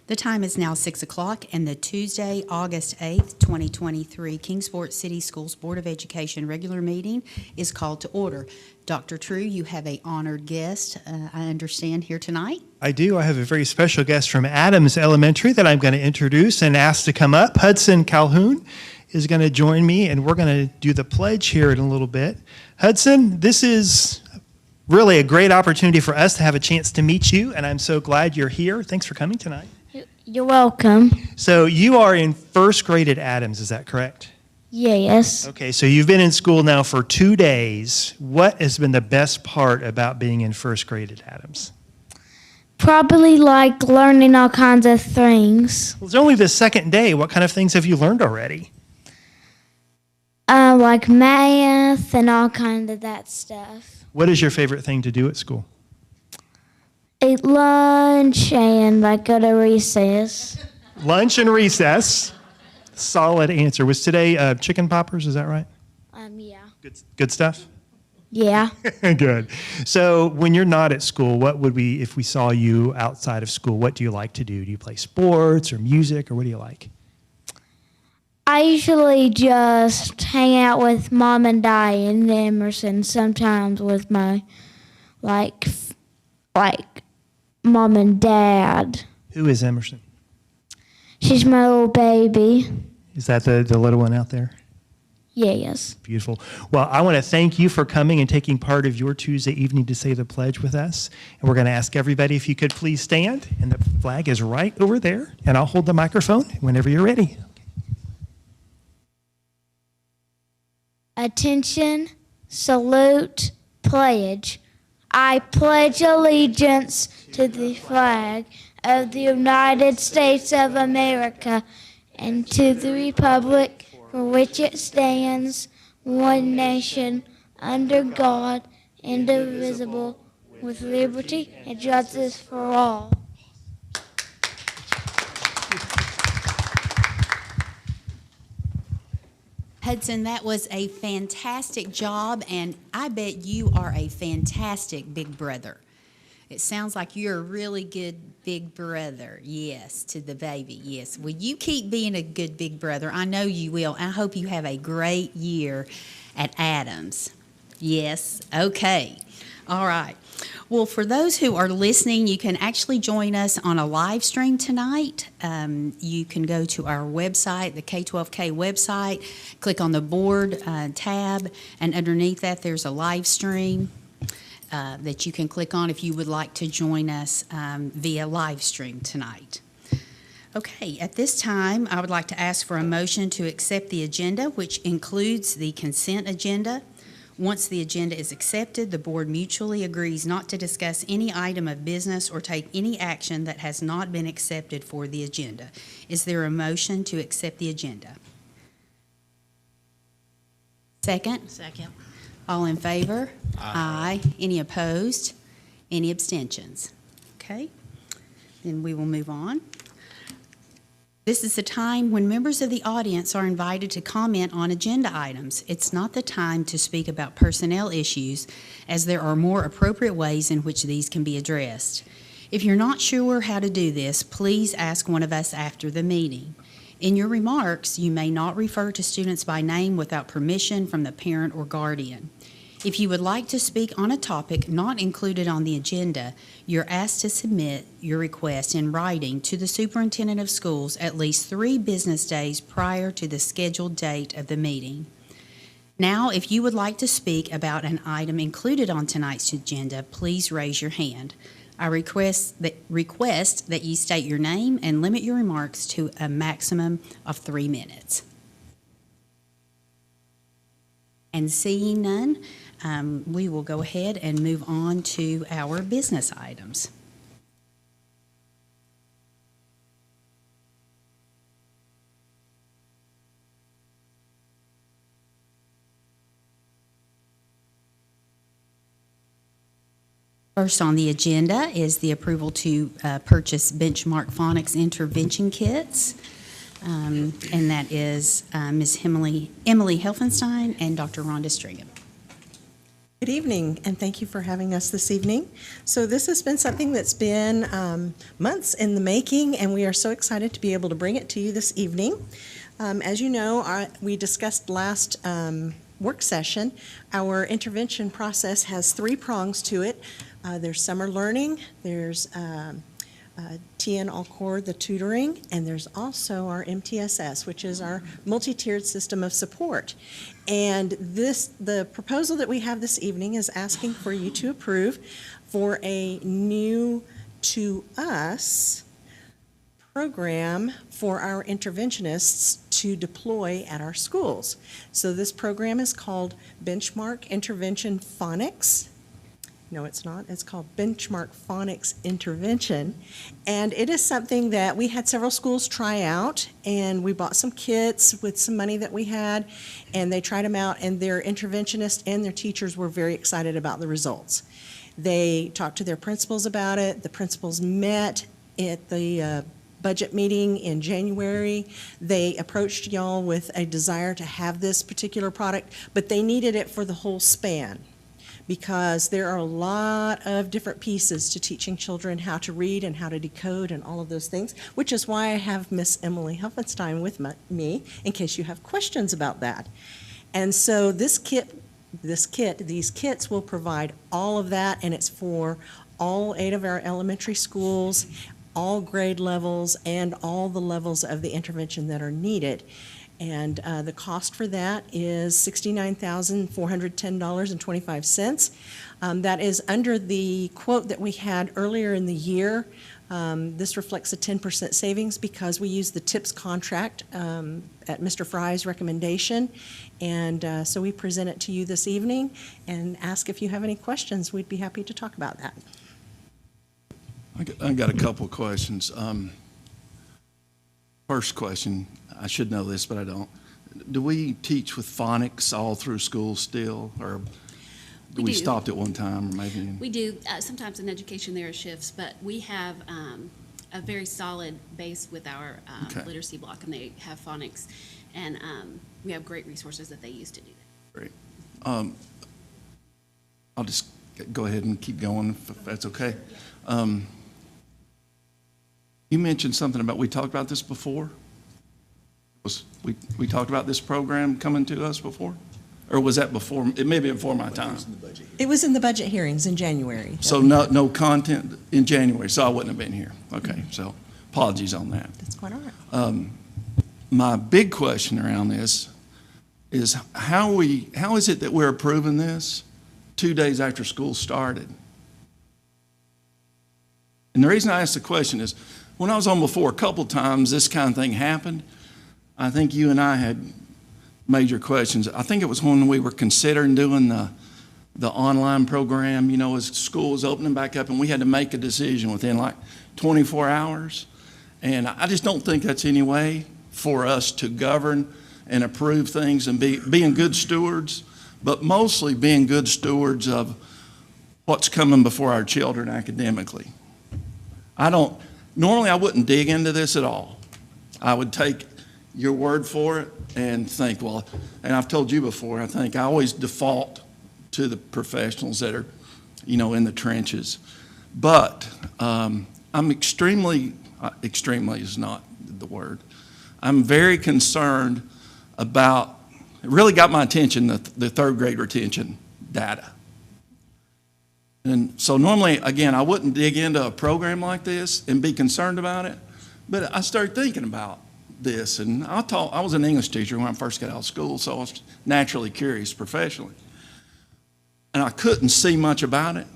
The time is now 6 o'clock, and the Tuesday, August 8th, 2023 Kingsport City Schools Board of Education regular meeting is called to order. Dr. True, you have an honored guest, I understand, here tonight. I do. I have a very special guest from Adams Elementary that I'm going to introduce and ask to come up. Hudson Calhoun is going to join me, and we're going to do the pledge here in a little bit. Hudson, this is really a great opportunity for us to have a chance to meet you, and I'm so glad you're here. Thanks for coming tonight. You're welcome. So you are in first grade at Adams, is that correct? Yes. Okay, so you've been in school now for 2 days. What has been the best part about being in first grade at Adams? Probably like learning all kinds of things. Well, it's only the second day. What kind of things have you learned already? Like math and all kinds of that stuff. What is your favorite thing to do at school? Eat lunch and like go to recess. Lunch and recess. Solid answer. Was today chicken poppers? Is that right? Yeah. Good stuff? Yeah. Good. So when you're not at school, if we saw you outside of school, what do you like to do? Do you play sports or music, or what do you like? I usually just hang out with Mom and Dad in Emerson, sometimes with my like Mom and Dad. Who is Emerson? She's my little baby. Is that the little one out there? Yes. Beautiful. Well, I want to thank you for coming and taking part of your Tuesday evening to say the pledge with us. And we're going to ask everybody if you could please stand. And the flag is right over there. And I'll hold the microphone whenever you're ready. Attention, salute, pledge. I pledge allegiance to the flag of the United States of America and to the republic for which it stands, one nation, under God, indivisible, with liberty and justice for all. Hudson, that was a fantastic job, and I bet you are a fantastic big brother. It sounds like you're a really good big brother, yes, to the baby, yes. Well, you keep being a good big brother. I know you will. I hope you have a great year at Adams. Yes, okay. All right. Well, for those who are listening, you can actually join us on a live stream tonight. You can go to our website, the K12K website, click on the board tab, and underneath that there's a live stream that you can click on if you would like to join us via live stream tonight. Okay, at this time, I would like to ask for a motion to accept the agenda, which includes the consent agenda. Once the agenda is accepted, the board mutually agrees not to discuss any item of business or take any action that has not been accepted for the agenda. Is there a motion to accept the agenda? Second? Second. All in favor? Aye. Any opposed? Any abstentions? Okay, then we will move on. This is the time when members of the audience are invited to comment on agenda items. It's not the time to speak about personnel issues, as there are more appropriate ways in which these can be addressed. If you're not sure how to do this, please ask one of us after the meeting. In your remarks, you may not refer to students by name without permission from the parent or guardian. If you would like to speak on a topic not included on the agenda, you're asked to submit your request in writing to the superintendent of schools at least 3 business days prior to the scheduled date of the meeting. Now, if you would like to speak about an item included on tonight's agenda, please raise your hand. I request that you state your name and limit your remarks to a maximum of 3 minutes. And seeing none, we will go ahead and move on to our business items. First on the agenda is the approval to purchase Benchmark Phonics intervention kits. And that is Ms. Emily Helfenstein and Dr. Rhonda Stringham. Good evening, and thank you for having us this evening. So this has been something that's been months in the making, and we are so excited to be able to bring it to you this evening. As you know, we discussed last work session, our intervention process has 3 prongs to it. There's summer learning, there's TN All-Core, the tutoring, and there's also our MTSS, which is our multi-tiered system of support. And the proposal that we have this evening is asking for you to approve for a new to us program for our interventionists to deploy at our schools. So this program is called Benchmark Intervention Phonics. No, it's not. It's called Benchmark Phonics Intervention. And it is something that we had several schools try out, and we bought some kits with some money that we had, and they tried them out, and their interventionists and their teachers were very excited about the results. They talked to their principals about it. The principals met at the budget meeting in January. They approached y'all with a desire to have this particular product, but they needed it for the whole span, because there are a lot of different pieces to teaching children how to read and how to decode and all of those things, which is why I have Miss Emily Helfenstein with me in case you have questions about that. And so these kits will provide all of that, and it's for all 8 of our elementary schools, all grade levels, and all the levels of the intervention that are needed. And the cost for that is $69,410.25. That is under the quote that we had earlier in the year. This reflects a 10% savings because we use the TIPS contract at Mr. Fry's recommendation. And so we present it to you this evening and ask if you have any questions. We'd be happy to talk about that. I got a couple of questions. First question, I should know this, but I don't. Do we teach with phonics all through school still, or do we stopped at one time, or maybe? We do. Sometimes in education there are shifts, but we have a very solid base with our Okay. literacy block, and they have phonics, and we have great resources that they use to do that. Great. I'll just go ahead and keep going if that's okay. You mentioned something about, we talked about this before? We talked about this program coming to us before? Or was that before? It may be before my time. It was in the budget hearings in January. So no content in January, so I wouldn't have been here. Okay, so apologies on that. That's quite all right. My big question around this is how is it that we're approving this 2 days after school started? And the reason I ask the question is, when I was on before, a couple times this kind of thing happened. I think you and I had major questions. I think it was when we were considering doing the online program, as school was opening back up, and we had to make a decision within like 24 hours. And I just don't think that's any way for us to govern and approve things and being good stewards, but mostly being good stewards of what's coming before our children academically. Normally I wouldn't dig into this at all. I would take your word for it and think, well, and I've told you before, I think I always default to the professionals that are, in the trenches. But I'm extremely is not the word. I'm very concerned about, it really got my attention, the 3rd grade retention data. And so normally, again, I wouldn't dig into a program like this and be concerned about it, but I started thinking about this, and I was an English teacher when I first got out of school, so I was naturally curious professionally. And I couldn't see much about it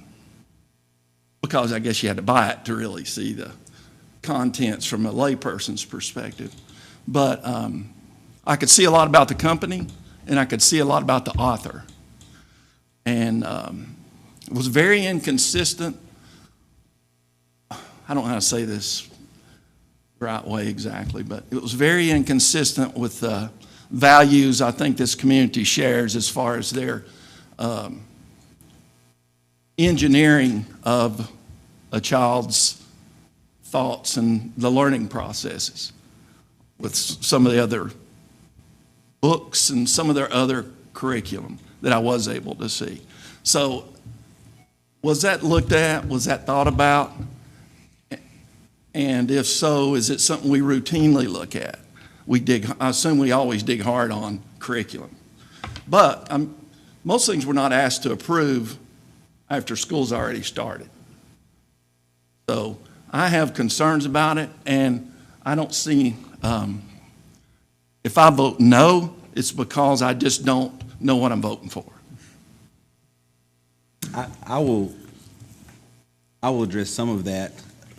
because I guess you had to buy it to really see the contents from a layperson's perspective. But I could see a lot about the company, and I could see a lot about the author. And it was very inconsistent. I don't know how to say this the right way exactly, but it was very inconsistent with the values I think this community shares as far as their engineering of a child's thoughts and the learning processes with some of the other books and some of their other curriculum that I was able to see. So was that looked at? Was that thought about? And if so, is it something we routinely look at? I assume we always dig hard on curriculum. But most things we're not asked to approve after school's already started. So I have concerns about it, and I don't see, if I vote no, it's because I just don't know what I'm voting for. I will address some of that.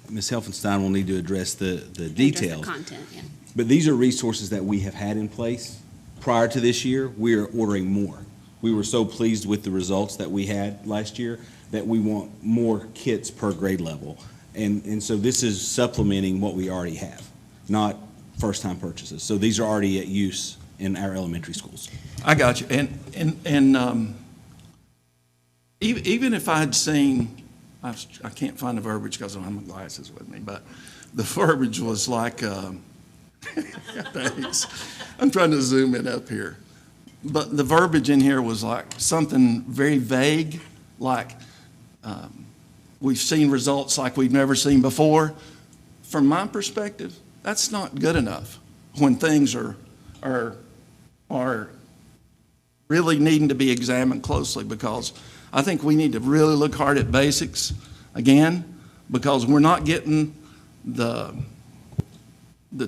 Ms. Helfenstein will need to address the details. Address the content, yeah. But these are resources that we have had in place. Prior to this year, we are ordering more. We were so pleased with the results that we had last year that we want more kits per grade level. And so this is supplementing what we already have, not first-time purchases. So these are already at use in our elementary schools. I got you. And even if I had seen, I can't find the verbiage because I don't have my glasses with me, but the verbiage was like, thanks. I'm trying to zoom it up here. But the verbiage in here was like something very vague, like we've seen results like we've never seen before. From my perspective, that's not good enough when things are really needing to be examined closely, because I think we need to really look hard at basics again, because we're not getting the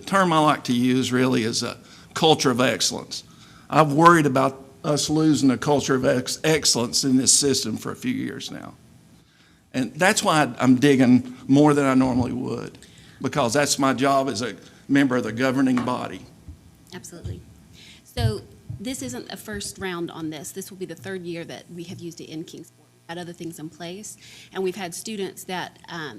term I like to use really is a culture of excellence. I've worried about us losing a culture of excellence in this system for a few years now. And that's why I'm digging more than I normally would, because that's my job as a member of the governing body. Absolutely. So this isn't a first round on this. This will be the third year that we have used it in Kingsport. Had other things in place, and we've had students that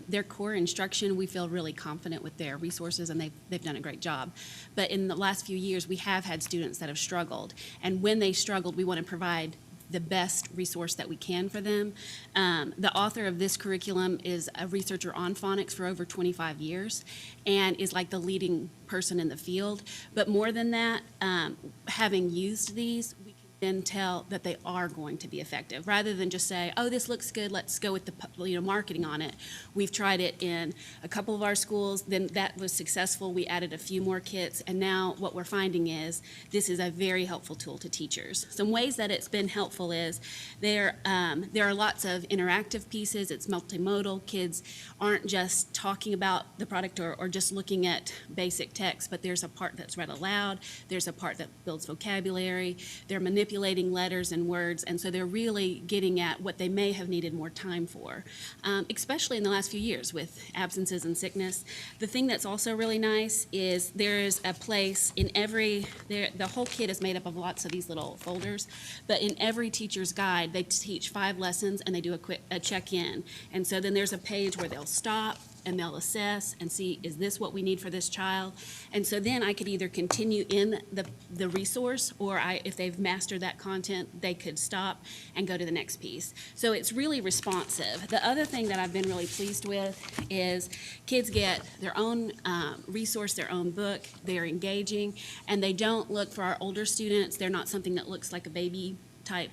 their core instruction, we feel really confident with their resources, and they've done a great job. But in the last few years, we have had students that have struggled, and when they struggled, we want to provide the best resource that we can for them. The author of this curriculum is a researcher on phonics for over 25 years and is like the leading person in the field. But more than that, having used these, we can then tell that they are going to be effective, rather than just say, oh, this looks good, let's go with the marketing on it. We've tried it in a couple of our schools, then that was successful. We added a few more kits, and now what we're finding is this is a very helpful tool to teachers. Some ways that it's been helpful is there are lots of interactive pieces. It's multimodal. Kids aren't just talking about the product or just looking at basic text, but there's a part that's read aloud. There's a part that builds vocabulary. They're manipulating letters and words, and so they're really getting at what they may have needed more time for, especially in the last few years with absences and sickness. The thing that's also really nice is there's a place in the whole kit is made up of lots of these little folders, but in every teacher's guide, they teach 5 lessons and they do a check-in. And so then there's a page where they'll stop and they'll assess and see, is this what we need for this child? And so then I could either continue in the resource, or if they've mastered that content, they could stop and go to the next piece. So it's really responsive. The other thing that I've been really pleased with is kids get their own resource, their own book, they're engaging, and they don't look, for our older students, they're not something that looks like a baby type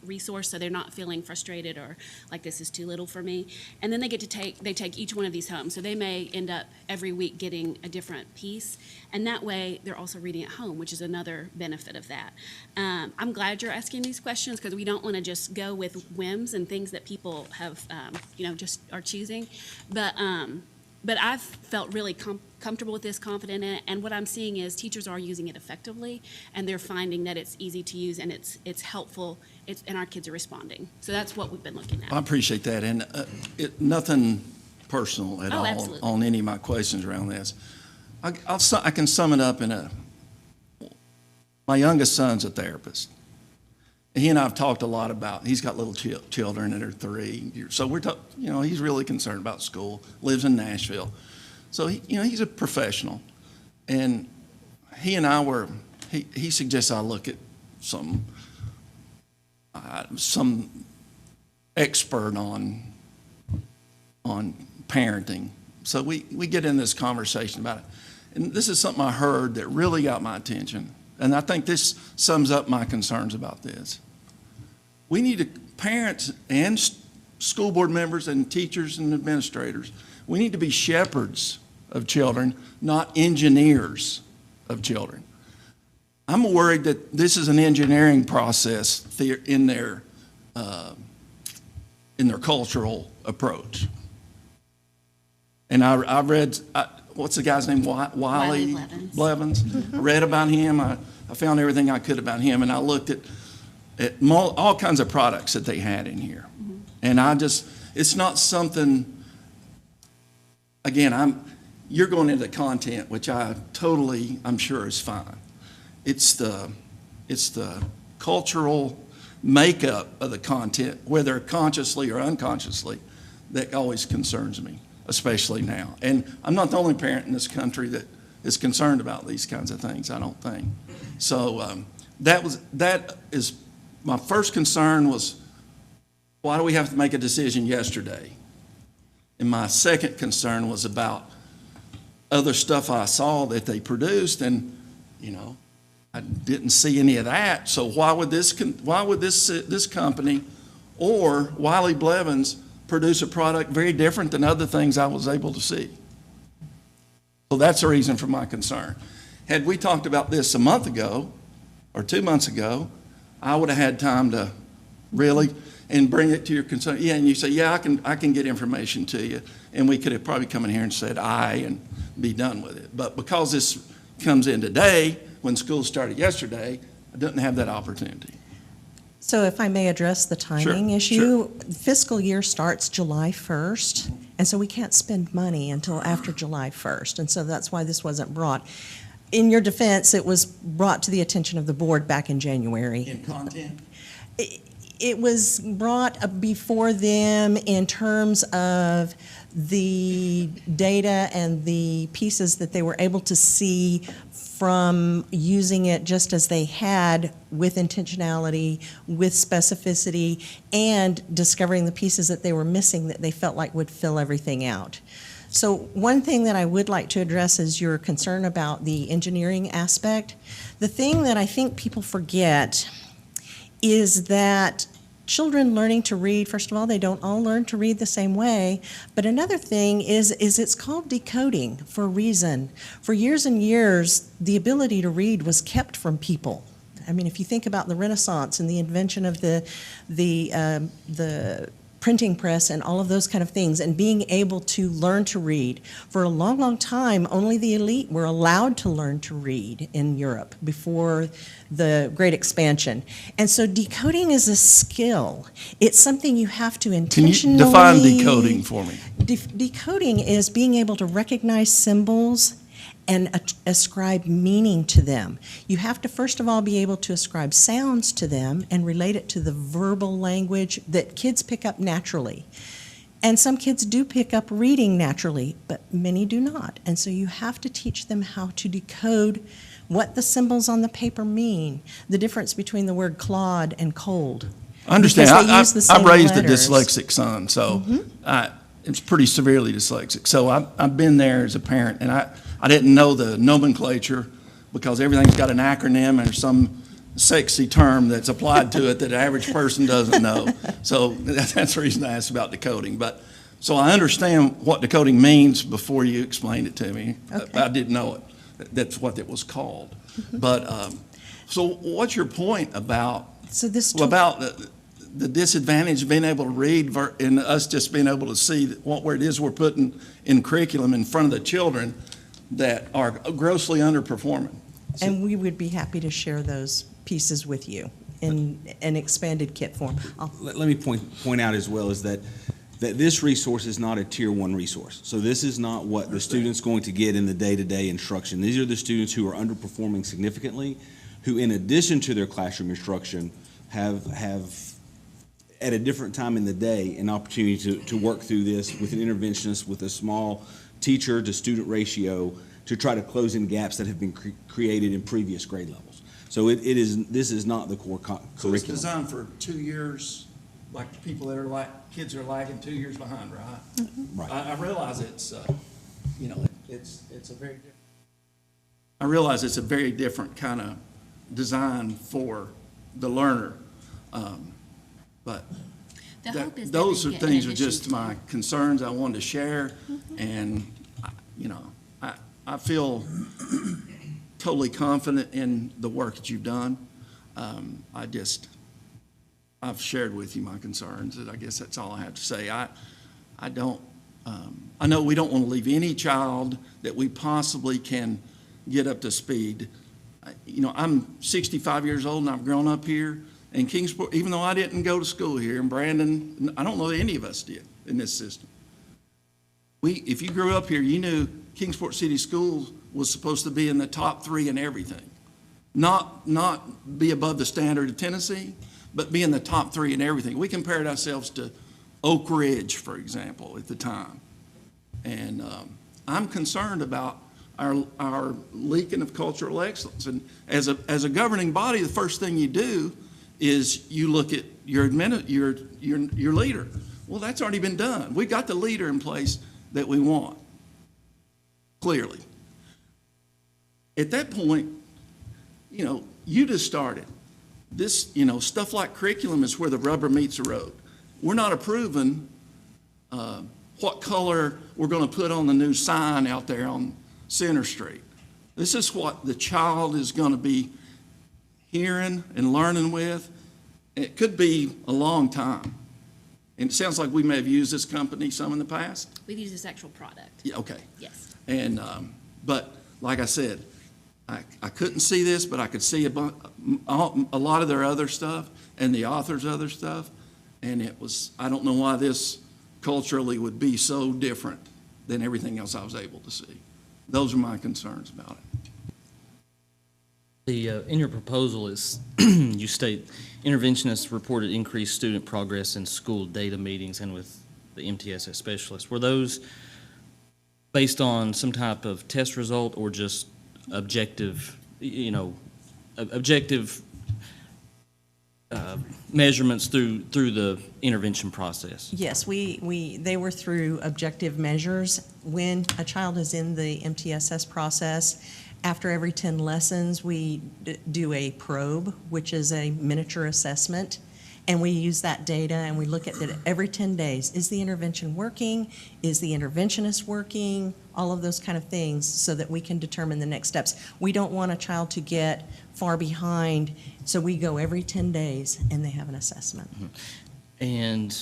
resource, so they're not feeling frustrated or like this is too little for me. And then they take each one of these home, so they may end up every week getting a different piece, and that way they're also reading at home, which is another benefit of that. I'm glad you're asking these questions, because we don't want to just go with whims and things that people have just are choosing, but I've felt really comfortable with this, confident in it, and what I'm seeing is teachers are using it effectively, and they're finding that it's easy to use and it's helpful, and our kids are responding. So that's what we've been looking at. I appreciate that, and nothing personal at all Absolutely. on any of my questions around this. I can sum it up my youngest son's a therapist. He and I have talked a lot about, he's got little children that are 3 years. So he's really concerned about school, lives in Nashville. So he's a professional. And he and I he suggests I look at some expert on parenting. So we get in this conversation about it. And this is something I heard that really got my attention. And I think this sums up my concerns about this. We need to parents and school board members and teachers and administrators, we need to be shepherds of children, not engineers of children. I'm worried that this is an engineering process in their cultural approach. And I read, what's the guy's name? Wiley Blevins. I read about him. I found everything I could about him, and I looked at all kinds of products that they had in here. And it's not something, again, you're going into the content, which I'm sure is fine. It's the cultural makeup of the content, whether consciously or unconsciously, that always concerns me, especially now. And I'm not the only parent in this country that is concerned about these kinds of things, I don't think. So that is my first concern was, why do we have to make a decision yesterday? And my second concern was about other stuff I saw that they produced, and I didn't see any of that. So why would this company or Wiley Blevins produce a product very different than other things I was able to see? So that's the reason for my concern. Had we talked about this a month ago or 2 months ago, I would have had time to really and bring it to your concern. Yeah, and you say, yeah, I can get information to you, and we could have probably come in here and said aye and be done with it. But because this comes in today, when school started yesterday, I didn't have that opportunity. So if I may address the timing issue, fiscal year starts July 1st, and so we can't spend money until after July 1st, and so that's why this wasn't brought. In your defense, it was brought to the attention of the board back in January. In content? It was brought before them in terms of the data and the pieces that they were able to see from using it just as they had, with intentionality, with specificity, and discovering the pieces that they were missing that they felt like would fill everything out. So one thing that I would like to address is your concern about the engineering aspect. The thing that I think people forget is that children learning to read, first of all, they don't all learn to read the same way. But another thing is it's called decoding for a reason. For years and years, the ability to read was kept from people. I mean, if you think about the Renaissance and the invention of the printing press and all of those kind of things, and being able to learn to read. For a long, long time, only the elite were allowed to learn to read in Europe before the Great Expansion. And so decoding is a skill. It's something you have to intentionally... Can you define decoding for me? Decoding is being able to recognize symbols and ascribe meaning to them. You have to first of all be able to ascribe sounds to them and relate it to the verbal language that kids pick up naturally. And some kids do pick up reading naturally, but many do not. And so you have to teach them how to decode what the symbols on the paper mean, the difference between the word Claude and cold. I understand. I raised a dyslexic son, so it's pretty severely dyslexic. So I've been there as a parent, and I didn't know the nomenclature because everything's got an acronym or some sexy term that's applied to it that the average person doesn't know. So that's the reason I asked about decoding. But so I understand what decoding means before you explained it to me. Okay. I didn't know it. That's what it was called. But so what's your point about the disadvantage of being able to read and us just being able to see where it is we're putting in curriculum in front of the children that are grossly underperforming? And we would be happy to share those pieces with you in an expanded kit form. Let me point out as well is that this resource is not a tier 1 resource. So this is not what the student's going to get in the day-to-day instruction. These are the students who are underperforming significantly, who in addition to their classroom instruction have at a different time in the day an opportunity to work through this with an interventionist, with a small teacher to student ratio, to try to close in gaps that have been created in previous grade levels. So this is not the core curriculum. So it's designed for 2 years, like people that are kids are lagging 2 years behind, right? Mm-hmm. Right. I realize it's a very different. I realize it's a very different kind of design for the learner, but The hope is that those they are get in things are addition just to- my concerns I wanted to share. And, you know, I feel totally confident in the work that you've done. I've shared with you my concerns, and I guess that's all I have to say. I know we don't want to leave any child that we possibly can get up to speed. You know, I'm 65 years old and I've grown up here in Kingsport, even though I didn't go to school here, and Brandon, I don't know that any of us did in this system. If you grew up here, you knew Kingsport City Schools was supposed to be in the top 3 in everything. Not be above the standard of Tennessee, but be in the top 3 in everything. We compared ourselves to Oak Ridge, for example, at the time. And I'm concerned about our leaking of cultural excellence. And as a governing body, the first thing you do is you look at your leader. Well, that's already been done. We got the leader in place that we want, clearly. At that point, you know, you just started. This, you know, stuff like curriculum is where the rubber meets the road. We're not approving what color we're going to put on the new sign out there on Center Street. This is what the child is going to be hearing and learning with. It could be a long time. And it sounds like we may have used this company some in the past. We've used this actual product. Yeah, okay. Yes. And, but like I said, I couldn't see this, but I could see a lot of their other stuff and the author's other stuff. And it was, I don't know why this culturally would be so different than everything else I was able to see. Those are my concerns about it. In your proposal, you state interventionists reported increased student progress in school data meetings and with the MTSS specialists. Were those based on some type of test result or just objective, measurements through the intervention process? Yes, they were through objective measures. When a child is in the MTSS process, after every 10 lessons, we do a probe, which is a miniature assessment, and we use that data and we look at it every 10 days. Is the intervention working? Is the interventionist working? All of those kind of things so that we can determine the next steps. We don't want a child to get far behind, so we go every 10 days and they have an assessment. And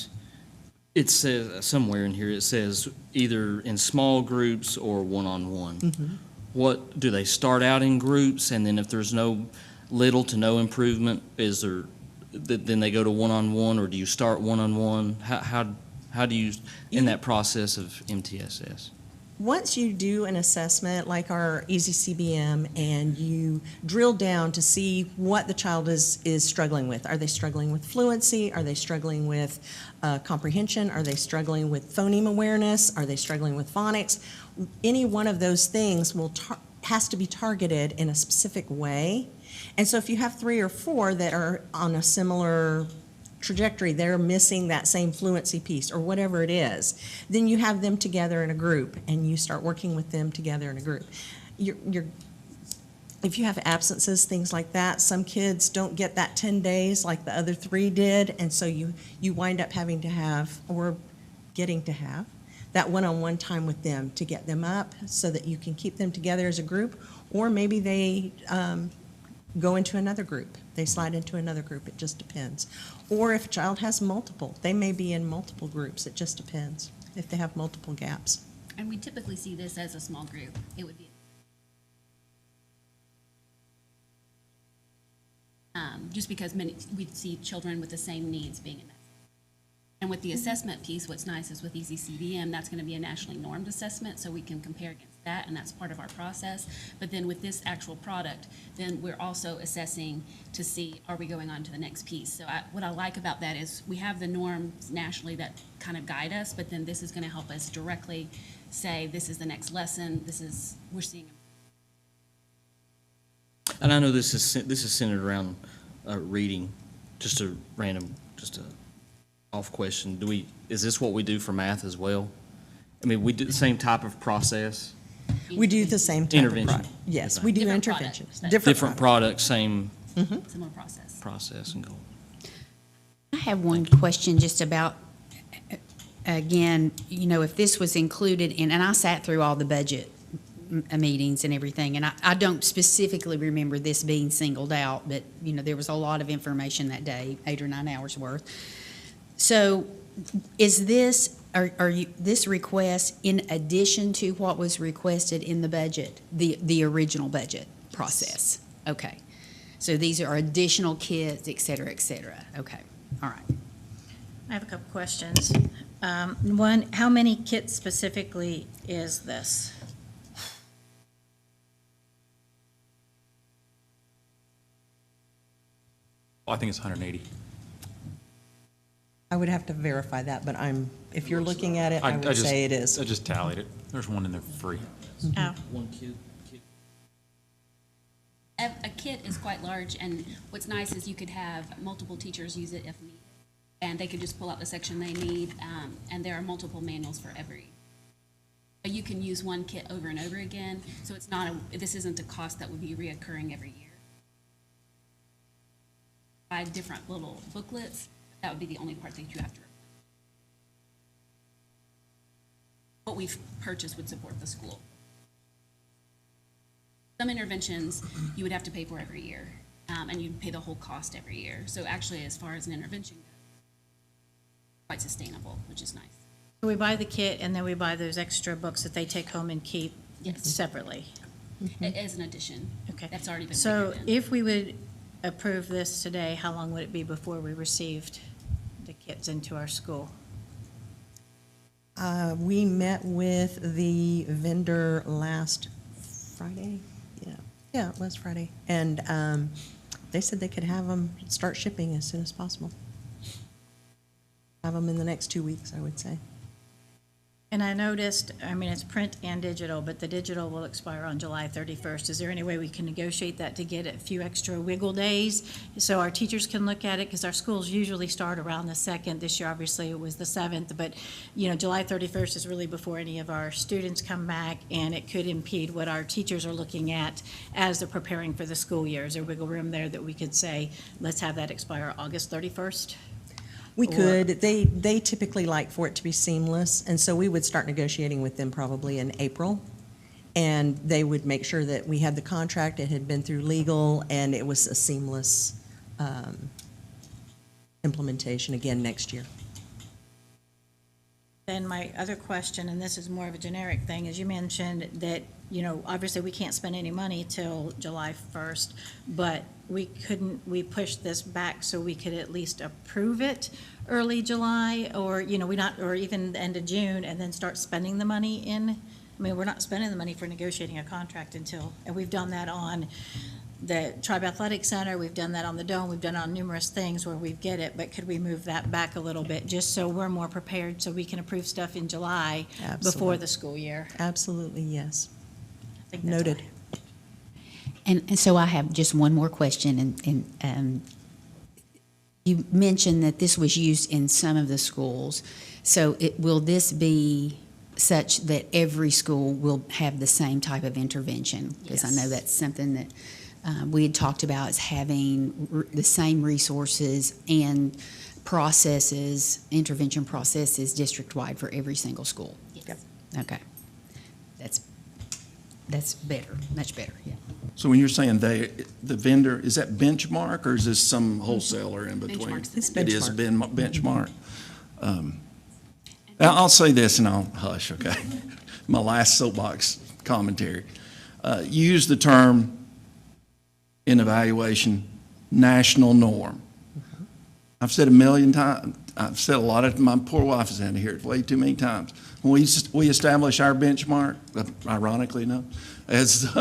it says, somewhere in here, it says either in small groups or one-on-one. What, do they start out in groups, and then if there's little to no improvement, then they go to one-on-one, or do you start one-on-one? How do you, in that process of MTSS? Once you do an assessment like our Easy CBM and you drill down to see what the child is struggling with. Are they struggling with fluency? Are they struggling with comprehension? Are they struggling with phoneme awareness? Are they struggling with phonics? Any one of those things has to be targeted in a specific way. And so if you have 3 or 4 that are on a similar trajectory, they're missing that same fluency piece or whatever it is, then you have them together in a group and you start working with them together in a group. If you have absences, things like that, some kids don't get that 10 days like the other 3 did, and so you wind up having to have, or getting to have, that one-on-one time with them to get them up so that you can keep them together as a group, or maybe they go into another group. They slide into another group. It just depends. Or if a child has multiple, they may be in multiple groups. It just depends if they have multiple gaps. And we typically see this as a small group. It would be just because we see children with the same needs being in that. And with the assessment piece, what's nice is with Easy CDM, that's going to be a nationally normed assessment, so we can compare against that, and that's part of our process. But then with this actual product, then we're also assessing to see, are we going on to the next piece? So what I like about that is we have the norms nationally that kind of guide us, but then this is going to help us directly say, this is the next lesson, we're seeing. And I know this is centered around reading. Just a off question. Is this what we do for math as well? I mean, we do the same type of process? We do the same type Intervention. of yes, we do Different intervention. product. Different product, same Similar process. process and goal. I have one question just about, again, if this was included in, and I sat through all the budget meetings and everything, and I don't specifically remember this being singled out, but, there was a lot of information that day, 8 or 9 hours worth. So is this, this request in addition to what was requested in the budget, the original budget process? Okay. So these are additional kids, et cetera, okay, all right. I have a couple questions. One, how many kits specifically is this? I think it's 180. I would have to verify that, but if you're looking at it, I would say it is. I just tallied it. There's one in there free. Oh, One kid. A kit is quite large, and what's nice is you could have multiple teachers use it if needed, and they could just pull out the section they need, and there are multiple manuals for every. You can use one kit over and over again, so it's not this isn't a cost that would be reoccurring every year. 5 different little booklets, that would be the only part that you have to replace. What we've purchased would support the school. Some interventions you would have to pay for every year, and you'd pay the whole cost every year. So actually, as far as an intervention goes, quite sustainable, which is nice. so we buy the kit and then we buy those extra books that they take home and keep Yes. separately? As an addition. Okay. That's already been So figured in. if we would approve this today, how long would it be before we received the kits into our school? We met with the vendor last Friday. Yeah, it was Friday. And they said they could have them start shipping as soon as possible. Have them in the next 2 weeks, I would say. And I noticed, it's print and digital, but the digital will expire on July 31st. Is there any way we can negotiate that to get a few extra wiggle days so our teachers can look at it? Because our schools usually start around the 2nd. This year, obviously, it was the 7th. But, July 31st is really before any of our students come back, and it could impede what our teachers are looking at as they're preparing for the school year. Is there wiggle room there that we could say, let's have that expire August 31st? We could. They typically like for it to be seamless, and so we would start negotiating with them probably in April. And they would make sure that we had the contract, it had been through legal, and it was a seamless implementation again next year. Then my other question, and this is more of a generic thing, is you mentioned that, obviously we can't spend any money till July 1st, but we pushed this back so we could at least approve it early July, or, or even the end of June, and then start spending the money we're not spending the money for negotiating a contract until, and we've done that on the Tribe Athletic Center, we've done that on the Dome, we've done it on numerous things where we get it, but could we move that back a little bit, just so we're more prepared, so we can approve stuff in July before Absolutely. the school year? Absolutely, yes. I think that's all I Noted. have. And so I have just one more question, and you mentioned that this was used in some of the schools. So will this be such that every school will have the same type of intervention? Because I know Yes. that's something that we had talked about, is having the same resources and processes, intervention processes district-wide for every single school. Yes. Okay. That's better, much better, yeah. So when you're saying the vendor, is that Benchmark or is this some wholesaler in between? Benchmark's the It's It is Benchmark. Benchmark. I'll say this and I'll hush, okay? My last soapbox commentary. You use the term in evaluation, national norm. I've said a million times, I've said a lot of, my poor wife has had to hear it way too many times. When we establish our benchmark, ironically enough, as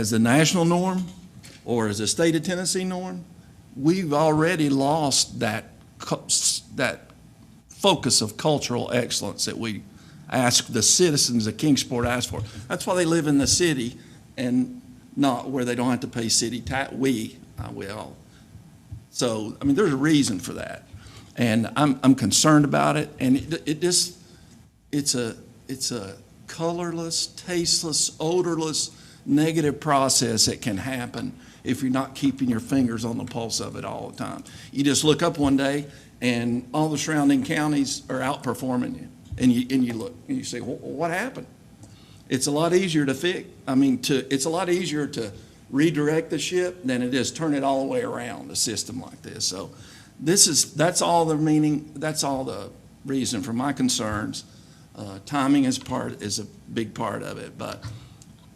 the national norm or as a state of Tennessee norm, we've already lost that focus of cultural excellence that we ask the citizens of Kingsport ask for. That's why they live in the city and not where they don't have to pay city tax. We all. So, there's a reason for that. And I'm concerned about it. And it's a colorless, tasteless, odorless, negative process that can happen if you're not keeping your fingers on the pulse of it all the time. You just look up one day and all the surrounding counties are outperforming you. And you look and you say, well, what happened? It's a lot easier to it's a lot easier to redirect the ship than it is turn it all the way around, a system like this. So that's all the meaning, that's all the reason for my concerns. Timing is a big part of it, but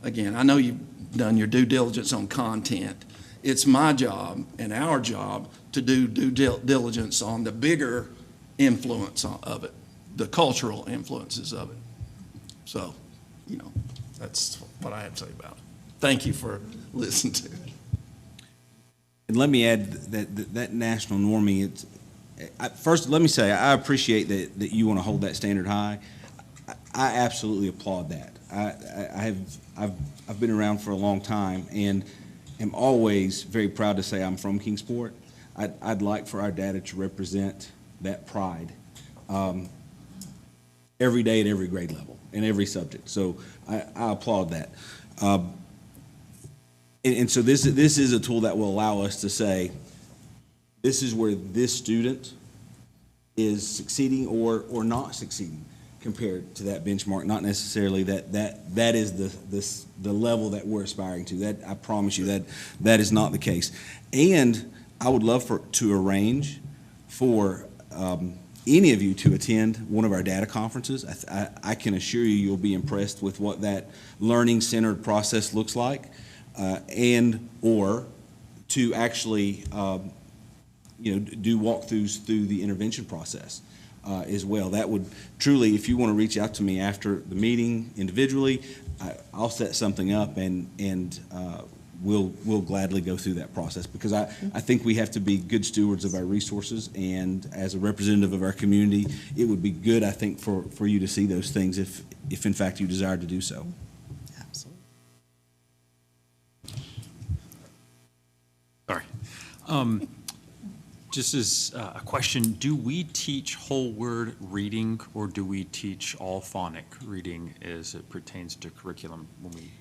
again, I know you've done your due diligence on content. It's my job and our job to do due diligence on the bigger influence of it, the cultural influences of it. So, that's what I have to say about it. Thank you for listening to it. And let me add that national norming, first, let me say, I appreciate that you want to hold that standard high. I absolutely applaud that. I've been around for a long time and am always very proud to say I'm from Kingsport. I'd like for our data to represent that pride every day at every grade level in every subject. So I applaud that. And so this is a tool that will allow us to say, this is where this student is succeeding or not succeeding compared to that benchmark. Not necessarily that is the level that we're aspiring to. That, I promise you, that is not the case. And I would love to arrange for any of you to attend one of our data conferences. I can assure you you'll be impressed with what that learning-centered process looks like, or to actually do walkthroughs through the intervention process as well. That would truly, if you want to reach out to me after the meeting individually, I'll set something up and we'll gladly go through that process, because I think we have to be good stewards of our resources, and as a representative of our community, it would be good, I think, for you to see those things if in fact you desire to do so. Absolutely. Sorry. Just as a question, do we teach whole word reading, or do we teach all phonic reading as it pertains to curriculum when we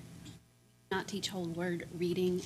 Not teach whole word reading.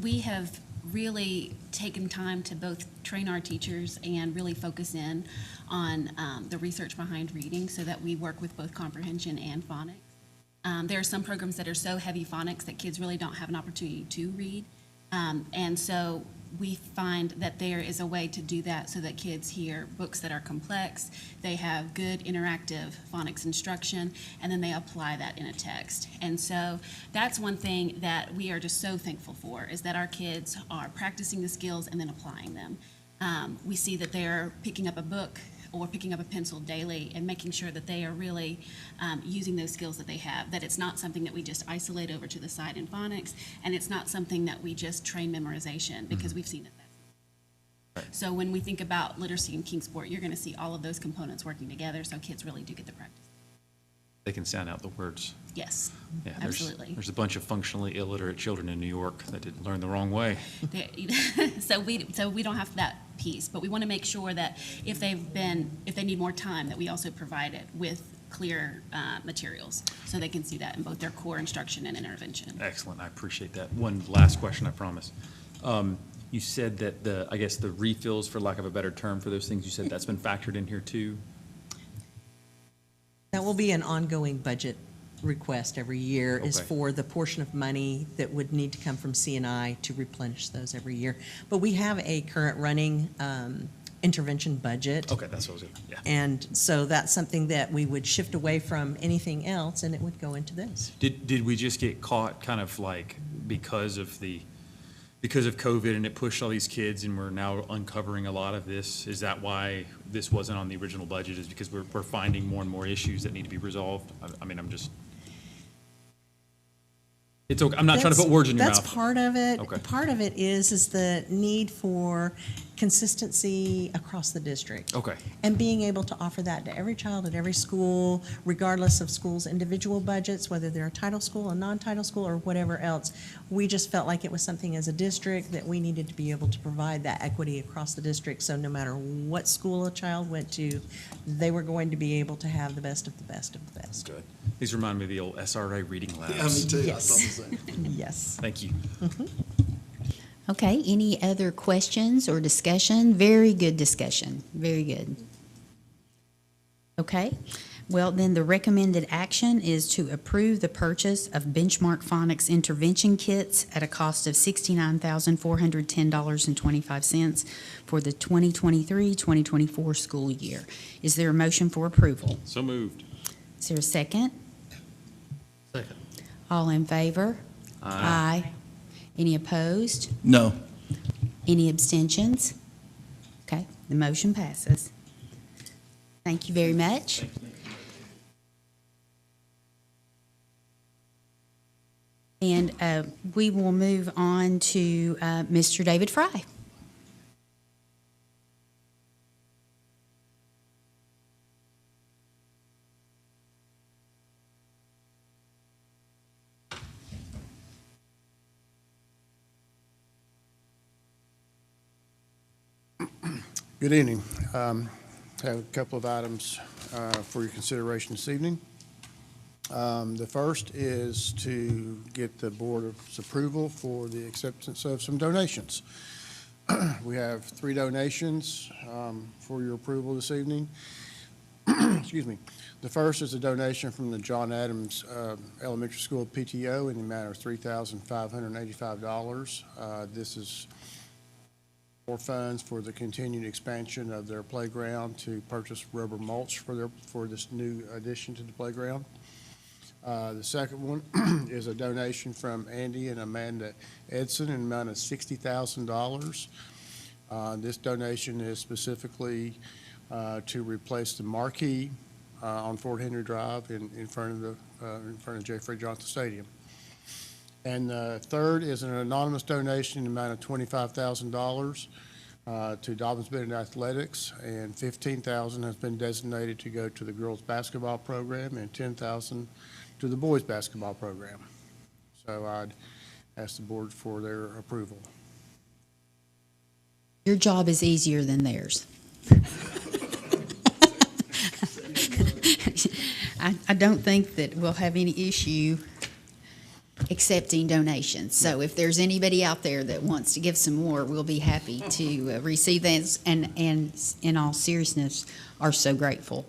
We have really taken time to both train our teachers and really focus in on the research behind reading, so that we work with both comprehension and phonics. There are some programs that are so heavy phonics that kids really don't have an opportunity to read. And so we find that there is a way to do that so that kids hear books that are complex, they have good interactive phonics instruction, and then they apply that in a text. And so that's one thing that we are just so thankful for, is that our kids are practicing the skills and then applying them. We see that they're picking up a book or picking up a pencil daily and making sure that they are really using those skills that they have, that it's not something that we just isolate over to the side in phonics, and it's not something that we just train memorization, because we've seen that. So when we think about literacy in Kingsport, you're going to see all of those components working together, so kids really do get the practice. they can sound out the words? Yes, Yeah, absolutely. There's a bunch of functionally illiterate children in New York that did learn the wrong way. So we don't have that piece, but we want to make sure that if they need more time, that we also provide it with clear materials, so they can see that in both their core instruction and intervention. Excellent, I appreciate that. One last question, I promise. You said that the refills, for lack of a better term for those things, you said that's been factored in here too? That will be an ongoing budget request every year, is Okay. for the portion of money that would need to come from C&I to replenish those every year. But we have a current running intervention budget. Okay, that's what I was gonna, yeah. And so that's something that we would shift away from anything else, and it would go into this. Did we just get caught kind of like because of COVID and it pushed all these kids and we're now uncovering a lot of this? Is that why this wasn't on the original budget, is because we're finding more and more issues that need to be resolved? I mean, it's okay, I'm not trying to put words in your mouth. That's part of it. Okay. Part of it is the need for consistency across the district. Okay. And being able to offer that to every child at every school, regardless of schools' individual budgets, whether they're a title school, a non-title school, or whatever else. We just felt like it was something as a district that we needed to be able to provide that equity across the district. So no matter what school a child went to, they were going to be able to have the best of the best of the best. Good. These remind me of the old SRA reading labs. Yeah, me too. I Yes. thought the same. Yes. Thank you. Okay, any other questions or discussion? Very good discussion, very good. Okay, well, then the recommended action is to approve the purchase of Benchmark Phonics intervention kits at a cost of $69,410.25 for the 2023-2024 school year. Is there a motion for approval? So moved. Is there a second? Second. All in favor? Aye. Any opposed? No. Any abstentions? Okay, the motion passes. Thank you very much. And we will move on to Mr. David Fry. Good evening. I have a couple of items for your consideration this evening. The first is to get the board's approval for the acceptance of some donations. We have 3 donations for your approval this evening. Excuse me. The first is a donation from the John Adams Elementary School PTO in the amount of $3,585. This is more funds for the continued expansion of their playground to purchase rubber mulch for this new addition to the playground. The second one is a donation from Andy and Amanda Edson in the amount of $60,000. This donation is specifically to replace the marquee on Fort Henry Drive in front of Jeffrey Johnson Stadium. And the third is an anonymous donation in the amount of $25,000 to Dobyns-Bennett Athletics, and $15,000 has been designated to go to the girls' basketball program and $10,000 to the boys' basketball program. So I'd ask the board for their approval. Your job is easier than theirs. I don't think that we'll have any issue accepting donations. So if there's anybody out there that wants to give some more, we'll be happy to receive that. And in all seriousness, are so grateful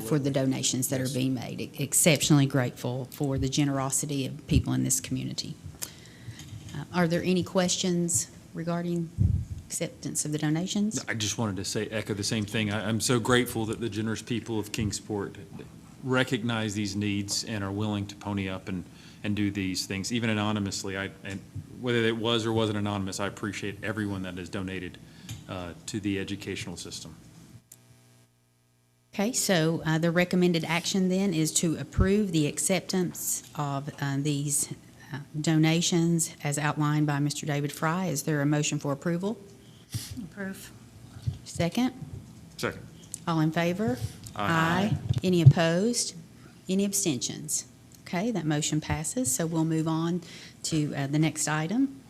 for the donations that are being made. Exceptionally grateful for the generosity of people in this community. Are there any questions regarding acceptance of the donations? I just wanted to echo the same thing. I'm so grateful that the generous people of Kingsport recognize these needs and are willing to pony up and do these things, even anonymously. And whether it was or wasn't anonymous, I appreciate everyone that has donated to the educational system. Okay, so the recommended action then is to approve the acceptance of these donations as outlined by Mr. David Fry. Is there a motion for approval? Approve. Second? Second. All in favor? Aye. Any opposed? Any abstentions? Okay, that motion passes, so we'll move on to the next item.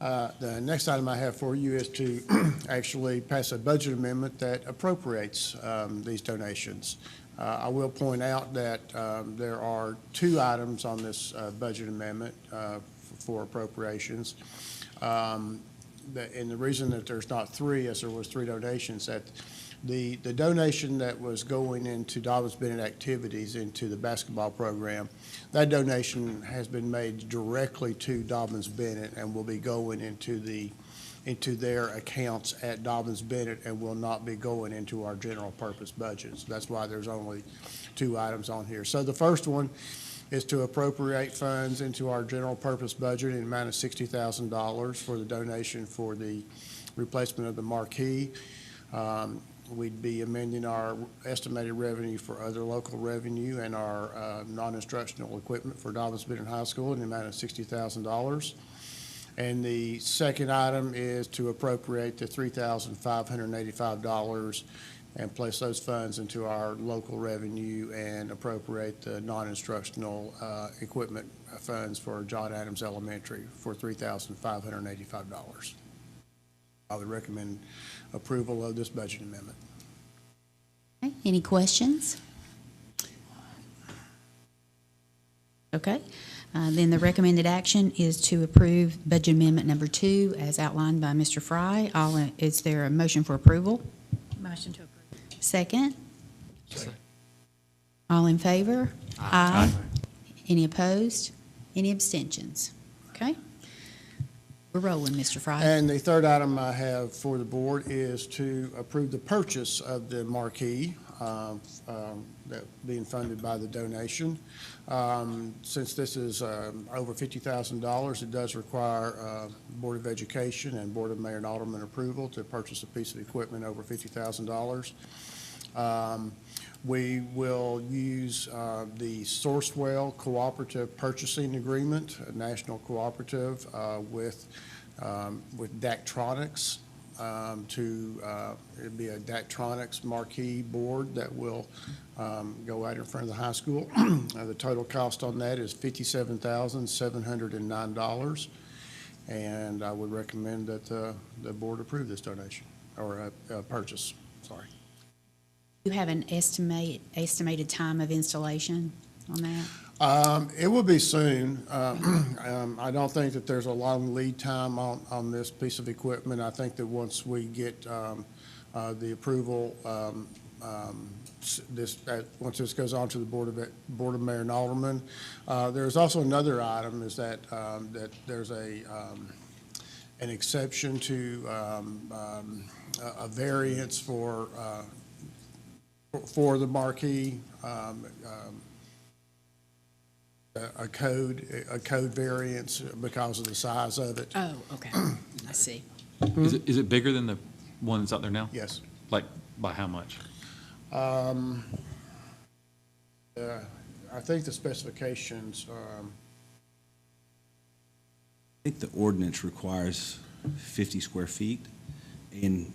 The next item I have for you is to actually pass a budget amendment that appropriates these donations. I will point out that there are 2 items on this budget amendment for appropriations. And the reason that there's not 3, as there was 3 donations, that the donation that was going into Dobyns-Bennett activities into the basketball program, that donation has been made directly to Dobyns-Bennett and will be going into their accounts at Dobyns-Bennett and will not be going into our general purpose budget. So that's why there's only 2 items on here. So the first one is to appropriate funds into our general purpose budget in the amount of $60,000 for the donation for the replacement of the marquee. We'd be amending our estimated revenue for other local revenue and our non-instructional equipment for Dobyns-Bennett High School in the amount of $60,000. And the second item is to appropriate the $3,585 and place those funds into our local revenue and appropriate the non-instructional equipment funds for John Adams Elementary for $3,585. I would recommend approval of this budget amendment. Okay, any questions? Okay, Then the recommended action is to approve budget amendment number 2 as outlined by Mr. Fry. Is there a motion for approval? Motion to approve. Second? All in favor? Aye. Any opposed? Any abstentions? Okay. We're rolling, Mr. Fry. And the third item I have for the board is to approve the purchase of the marquee, that being funded by the donation. Since this is over $50,000, it does require Board of Education and Board of Mayor and Alderman approval to purchase a piece of equipment over $50,000. We will use the Sourcewell Cooperative Purchasing Agreement, a national cooperative with Daktronics. It'd be a Daktronics marquee board that will go out in front of the high school. The total cost on that is $57,709, and I would recommend that the board approve this donation, or purchase, sorry. Do you have an estimated time of installation on that? It will be soon. I don't think that there's a long lead time on this piece of equipment. I think that once we get the approval, once this goes on to the Board of Mayor and Alderman, there's also another item is that there's an exception to a variance for the marquee. A code variance because of the size of it. Oh, okay. I see. Is it bigger than the one that's out there now? Yes. Like, by how much? I think the specifications, I think the ordinance requires 50 square feet, and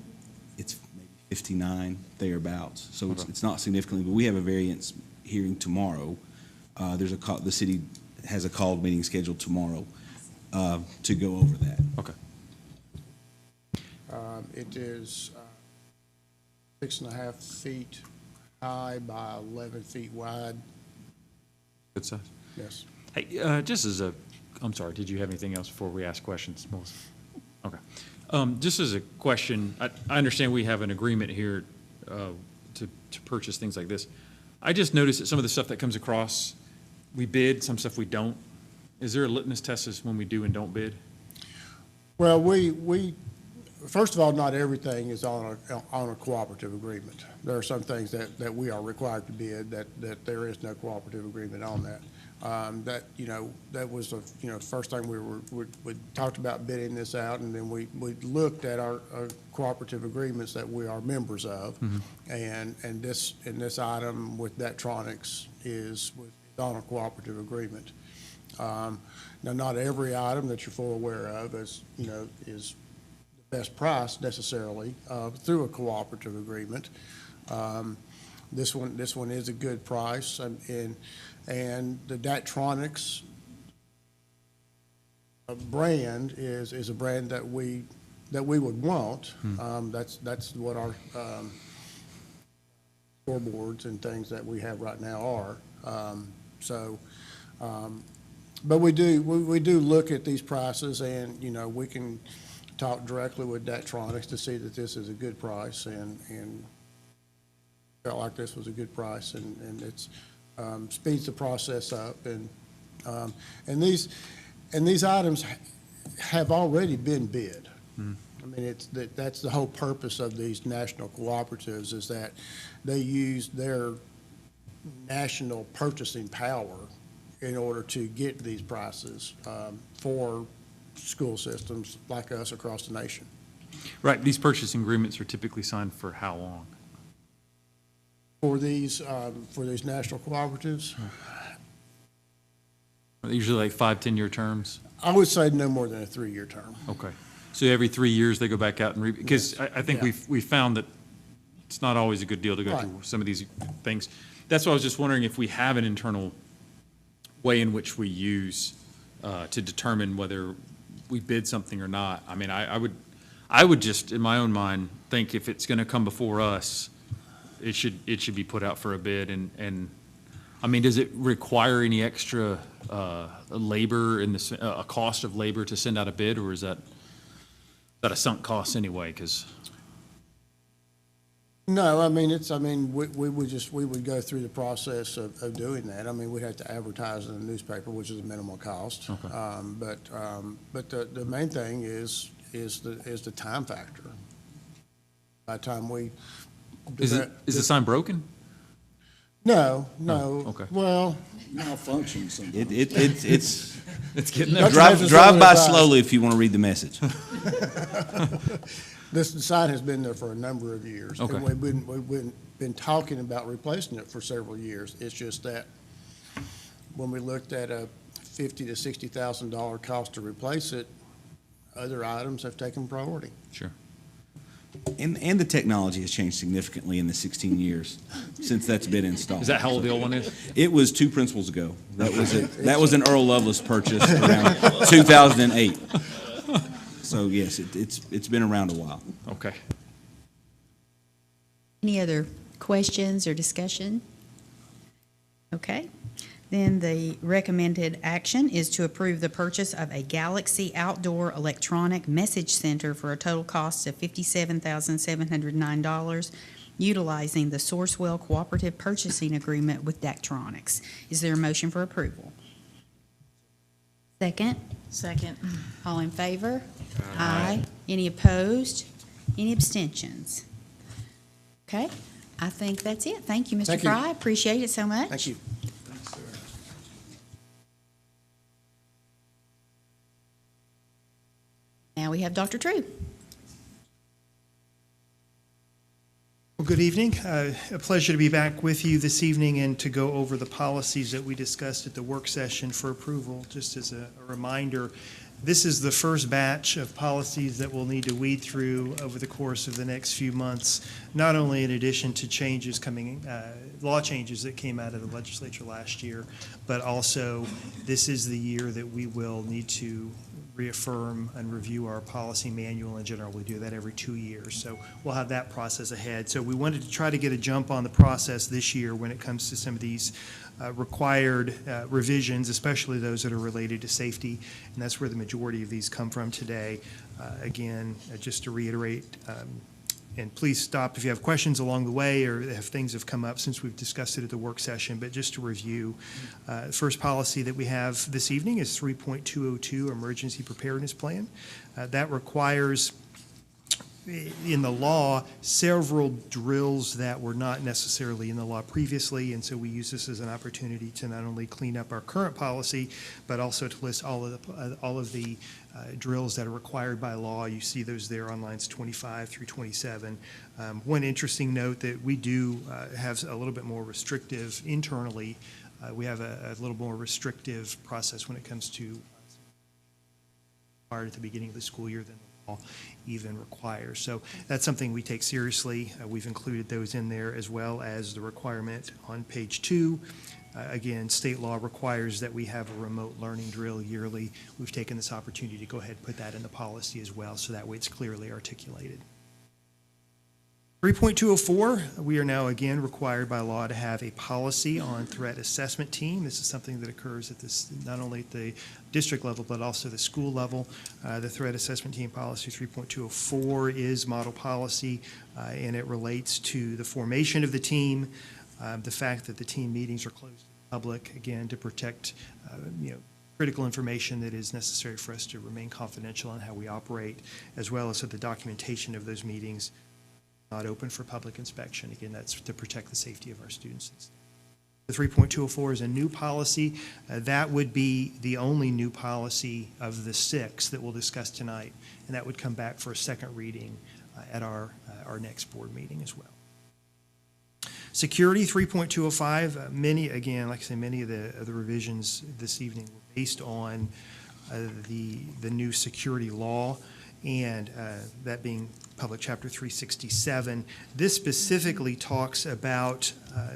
it's maybe 59 thereabouts. So it's not significantly, but we have a variance hearing tomorrow. The city has a called meeting scheduled tomorrow to go over that. Okay. it is 6.5 feet high by 11 feet wide. Good size. Yes. Hey, just as a, I'm sorry, did you have anything else before we ask questions, Melissa? Okay. Just as a question, I understand we have an agreement here to purchase things like this. I just noticed that some of the stuff that comes across, we bid, some stuff we don't. Is there a litmus test as when we do and don't bid? Well, we first of all, not everything is on a cooperative agreement. There are some things that we are required to bid that there is no cooperative agreement on that. That was the first time we talked about bidding this out, and then we looked at our cooperative agreements that we are members of, Mm-hmm. and this item with Daktronics is on a cooperative agreement. Now, not every item that you're fully aware of is the best price necessarily through a cooperative agreement. This one is a good price, and the Daktronics brand is a brand that we would want. That's what our scoreboards and things that we have right now are. But we do look at these prices, and we can talk directly with Daktronics to see that this is a good price, and felt like this was a good price, and it's speeds the process up, and these items have already been bid. I mean, that's the whole purpose of these national cooperatives, is that they use their national purchasing power in order to get these prices for school systems like us across the nation. Right, these purchasing agreements are typically signed for how long? For these national cooperatives, Are they usually like 5-10-year terms? I would say no more than a 3-year term. Okay. So every 3 years, they go back out and because I think Yeah. we've found that it's not always a good deal to go Right. through some of these things. That's why I was just wondering if we have an internal way in which we use to determine whether we bid something or not. I mean, I would just, in my own mind, think if it's going to come before us, it should be put out for a bid. And I mean, does it require any extra labor and a cost of labor to send out a bid, or is that a sunk cost anyway? Because No, I mean, we would go through the process of doing that. I mean, we'd have to advertise in the newspaper, which is a minimal cost. Okay. But the main thing is the time factor. By the time we. is the sign broken? No. okay. Well, Malfunctions. It's, It's getting there. That's- drive by advised. slowly if you want to read the message. this sign has been there for a number of years. Okay. And we've been talking about replacing it for several years. It's just that when we looked at a $50,000 to $60,000 cost to replace it, other items have taken priority. Sure. And the technology has changed significantly in the 16 years since that's been installed. Is that how old the old one is? It was 2 principals ago. That was an Earl Lovelace purchase around 2008. So yes, it's been around a while. Okay. Any other questions or discussion? Okay. Then the recommended action is to approve the purchase of a Galaxy Outdoor Electronic Message Center for a total cost of $57,709, utilizing the Sourcewell Cooperative Purchasing Agreement with Daktronics. Is there a motion for approval? Second? Second. All in favor? Aye. Any opposed? Any abstentions? Okay, I think that's it. Thank you, Mr. Thank you. Fry. Appreciate it so much. Thank you. Now we have Dr. True. Well, good evening. A pleasure to be back with you this evening and to go over the policies that we discussed at the work session for approval. Just as a reminder, this is the first batch of policies that we'll need to weed through over the course of the next few months, not only in addition to changes coming, law changes that came out of the legislature last year, but also this is the year that we will need to reaffirm and review our policy manual in general. We do that every 2 years, so we'll have that process ahead. So we wanted to try to get a jump on the process this year when it comes to some of these required revisions, especially those that are related to safety, and that's where the majority of these come from today. Again, just to reiterate, and please stop if you have questions along the way or if things have come up since we've discussed it at the work session. But just to review, the first policy that we have this evening is 3.202, Emergency Preparedness Plan. That requires, in the law, several drills that were not necessarily in the law previously, and so we use this as an opportunity to not only clean up our current policy, but also to list all of the drills that are required by law. You see those there on lines 25 through 27. One interesting note that we do have a little bit more restrictive internally. We have a little more restrictive process when it comes to at the beginning of the school year than the law even requires. So that's something we take seriously. We've included those in there, as well as the requirement on page 2. Again, state law requires that we have a remote learning drill yearly. We've taken this opportunity to go ahead and put that in the policy as well, so that way it's clearly articulated. 3.204, we are now again required by law to have a policy on threat assessment team. This is something that occurs at this, not only at the district level, but also the school level. The threat assessment team policy 3.204 is model policy, and it relates to the formation of the team, the fact that the team meetings are closed to the public, again, to protect, critical information that is necessary for us to remain confidential on how we operate, as well as the documentation of those meetings not open for public inspection. Again, that's to protect the safety of our students. The 3.204 is a new policy. That would be the only new policy of the 6 that we'll discuss tonight, and that would come back for a second reading at our next board meeting as well. Security 3.205, many of the revisions this evening were based on the new security law, and that being Public Chapter 367. This specifically talks about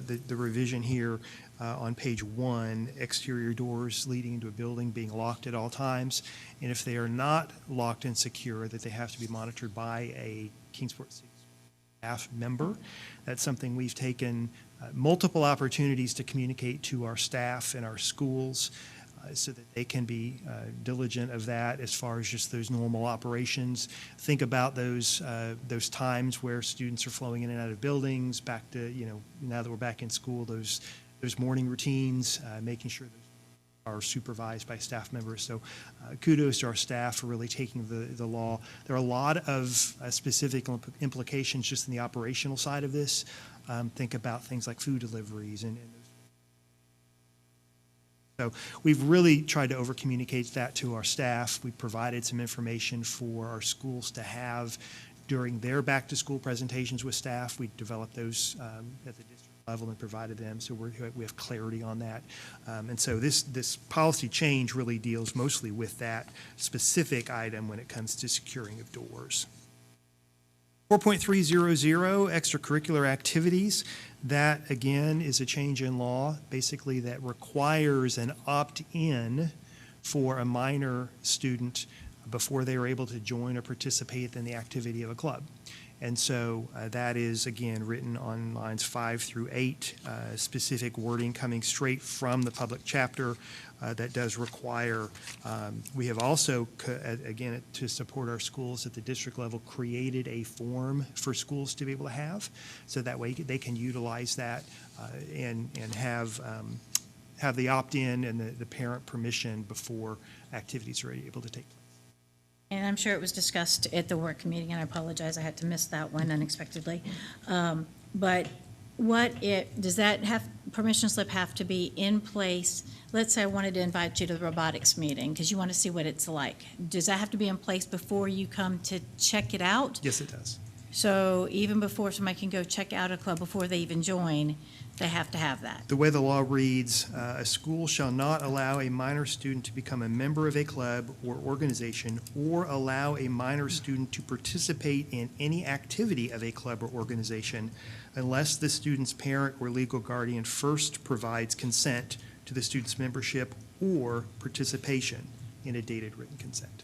the revision here on page 1, exterior doors leading into a building being locked at all times, and if they are not locked and secure, that they have to be monitored by a Kingsport staff member. That's something we've taken multiple opportunities to communicate to our staff and our schools. so that they can be diligent of that as far as just those normal operations. Think about those times where students are flowing in and out of buildings, back to, now that we're back in school, those morning routines, making sure those are supervised by staff members. So kudos to our staff for really taking the law. There are a lot of specific implications just in the operational side of this. Think about things like food deliveries and so we've really tried to over-communicate that to our staff. We provided some information for our schools to have during their back-to-school presentations with staff. We developed those at the district level and provided them, so we have clarity on that. And so this policy change really deals mostly with that specific item when it comes to securing of doors. 4.300, extracurricular activities. That, again, is a change in law, basically that requires an opt-in for a minor student before they are able to join or participate in the activity of a club. And so that is, again, written on lines 5 through 8, specific wording coming straight from the public chapter that does require. We have also, again, to support our schools at the district level, created a form for schools to be able to have, so that way they can utilize that and have the opt-in and the parent permission before activities are able to take place. And I'm sure it was discussed at the work meeting, and I apologize, I had to miss that one unexpectedly. But does that permission slip have to be in place? Let's say I wanted to invite you to the robotics meeting because you want to see what it's like. Does that have to be in place before you come to check it out? Yes, it does. So even before somebody can go check out a club, before they even join, they have to have that? The way the law reads, a school shall not allow a minor student to become a member of a club or organization or allow a minor student to participate in any activity of a club or organization unless the student's parent or legal guardian first provides consent to the student's membership or participation in a dated written consent.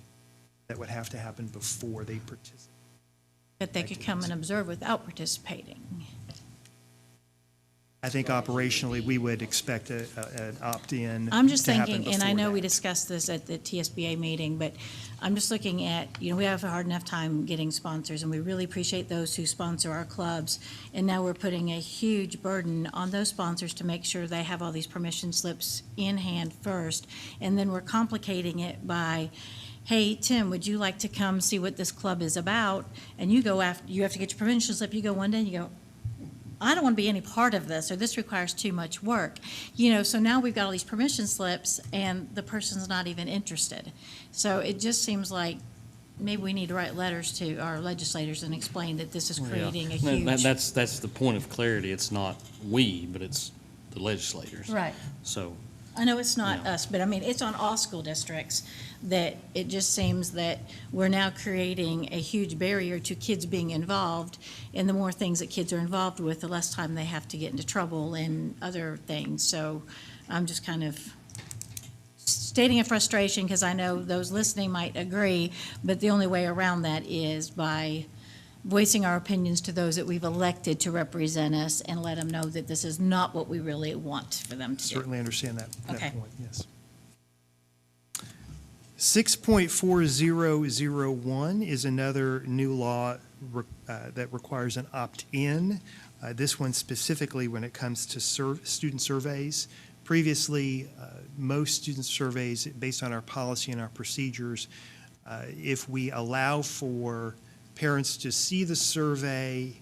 That would have to happen before they participate. That they could come and observe without participating? I think operationally, we would expect an opt-in. I'm just to happen thinking, and I before know we that. discussed this at the TSBA meeting, but I'm just looking at, we have a hard enough time getting sponsors, and we really appreciate those who sponsor our clubs. And now we're putting a huge burden on those sponsors to make sure they have all these permission slips in hand first. And then we're complicating it by, hey, Tim, would you like to come see what this club is about? And you have to get your permission slip. You go one day and you go, I don't want to be any part of this, or this requires too much work. So now we've got all these permission slips and the person's not even interested. So it just seems like maybe we need to write letters to our legislators and explain that this is creating a huge. That's the point of clarity. It's not we, but it's the legislators. Right. So, I know it's not Yeah. us, but I mean, it's on all school districts that it just seems that we're now creating a huge barrier to kids being involved. And the more things that kids are involved with, the less time they have to get into trouble and other things. So I'm just kind of stating a frustration because I know those listening might agree, but the only way around that is by voicing our opinions to those that we've elected to represent us and let them know that this is not what we really want for them to do. Certainly understand that Okay. point, yes. 6.4001 is another new law that requires an opt-in. This one specifically when it comes to student surveys. Previously, most student surveys, based on our policy and our procedures, if we allow for parents to see the survey,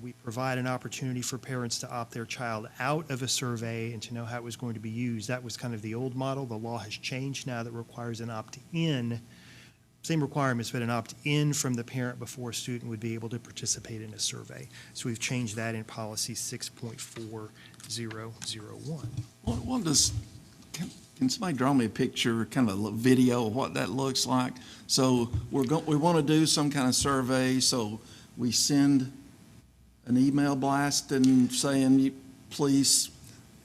we provide an opportunity for parents to opt their child out of a survey and to know how it was going to be used. That was kind of the old model. The law has changed now that requires an opt-in. Same requirements, but an opt-in from the parent before a student would be able to participate in a survey. So we've changed that in policy 6.4001. Can somebody draw me a picture, kind of a video of what that looks like? So we want to do some kind of survey, so we send an email blast and saying, please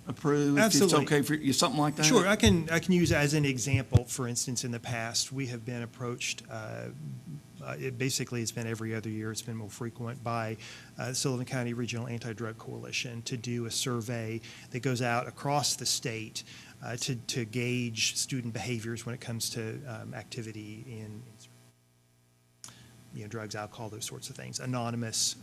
approve if it's Absolutely. okay for you, something like that? Sure, I can use as an example, for instance, in the past, we have been approached, it's been every other year, it's been more frequent, by Sullivan County Regional Anti-Drug Coalition to do a survey that goes out across the state to gauge student behaviors when it comes to activity in drugs, alcohol, those sorts of things, anonymous.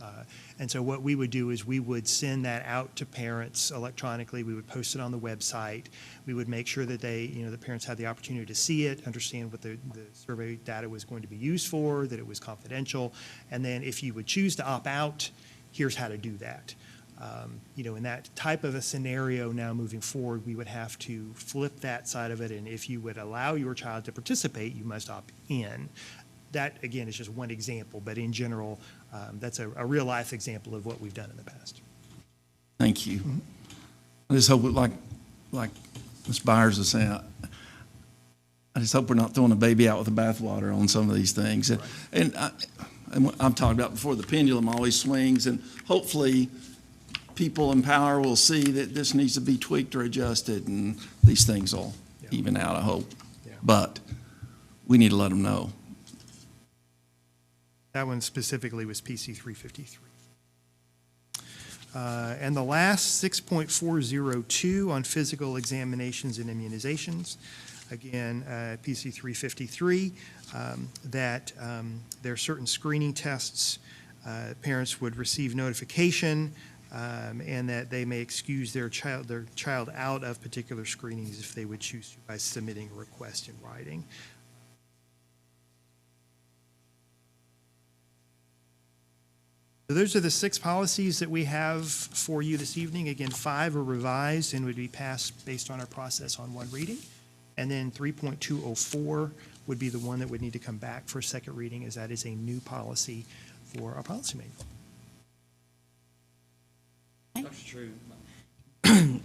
And so what we would do is we would send that out to parents electronically. We would post it on the website. We would make sure that the parents had the opportunity to see it, understand what the survey data was going to be used for, that it was confidential. And then if you would choose to opt out, here's how to do that. In that type of a scenario now moving forward, we would have to flip that side of it. And if you would allow your child to participate, you must opt in. That, again, is just one example, but in general, that's a real-life example of what we've done in the past. Thank you. I just hope, like Ms. Byers was saying, I just hope we're not throwing the baby out with the bathwater on some of these things. Right. And I've talked about before, the pendulum always swings, and hopefully people in power will see that this needs to be tweaked or adjusted, and these things will even out, I hope. Yeah. But we need to let them know. That one specifically was PC 353. And the last, 6.402 on physical examinations and immunizations. Again, PC 353, that there are certain screening tests. Parents would receive notification, and that they may excuse their child out of particular screenings if they would choose to by submitting a request in writing. So those are the 6 policies that we have for you this evening. Again, 5 are revised and would be passed based on our process on one reading. And then 3.204 would be the one that would need to come back for a second reading, as that is a new policy for our policy manual. That's true. Let's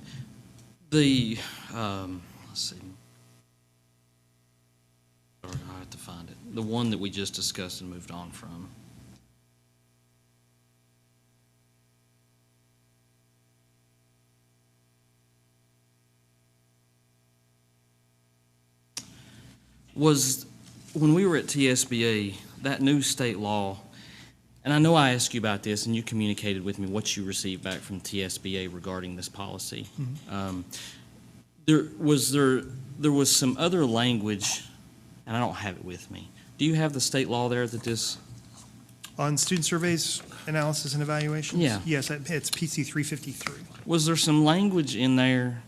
see. Sorry, I have to find it. The one that we just discussed and moved on from. Was when we were at TSBA, that new state law, and I know I asked you about this and you communicated with me what you received back from TSBA regarding this policy. Mm-hmm. There was some other language, and I don't have it with me. Do you have the state law there that this? On student surveys, analysis, and evaluations? Yeah. Yes, it's PC 353. Was there some language in there?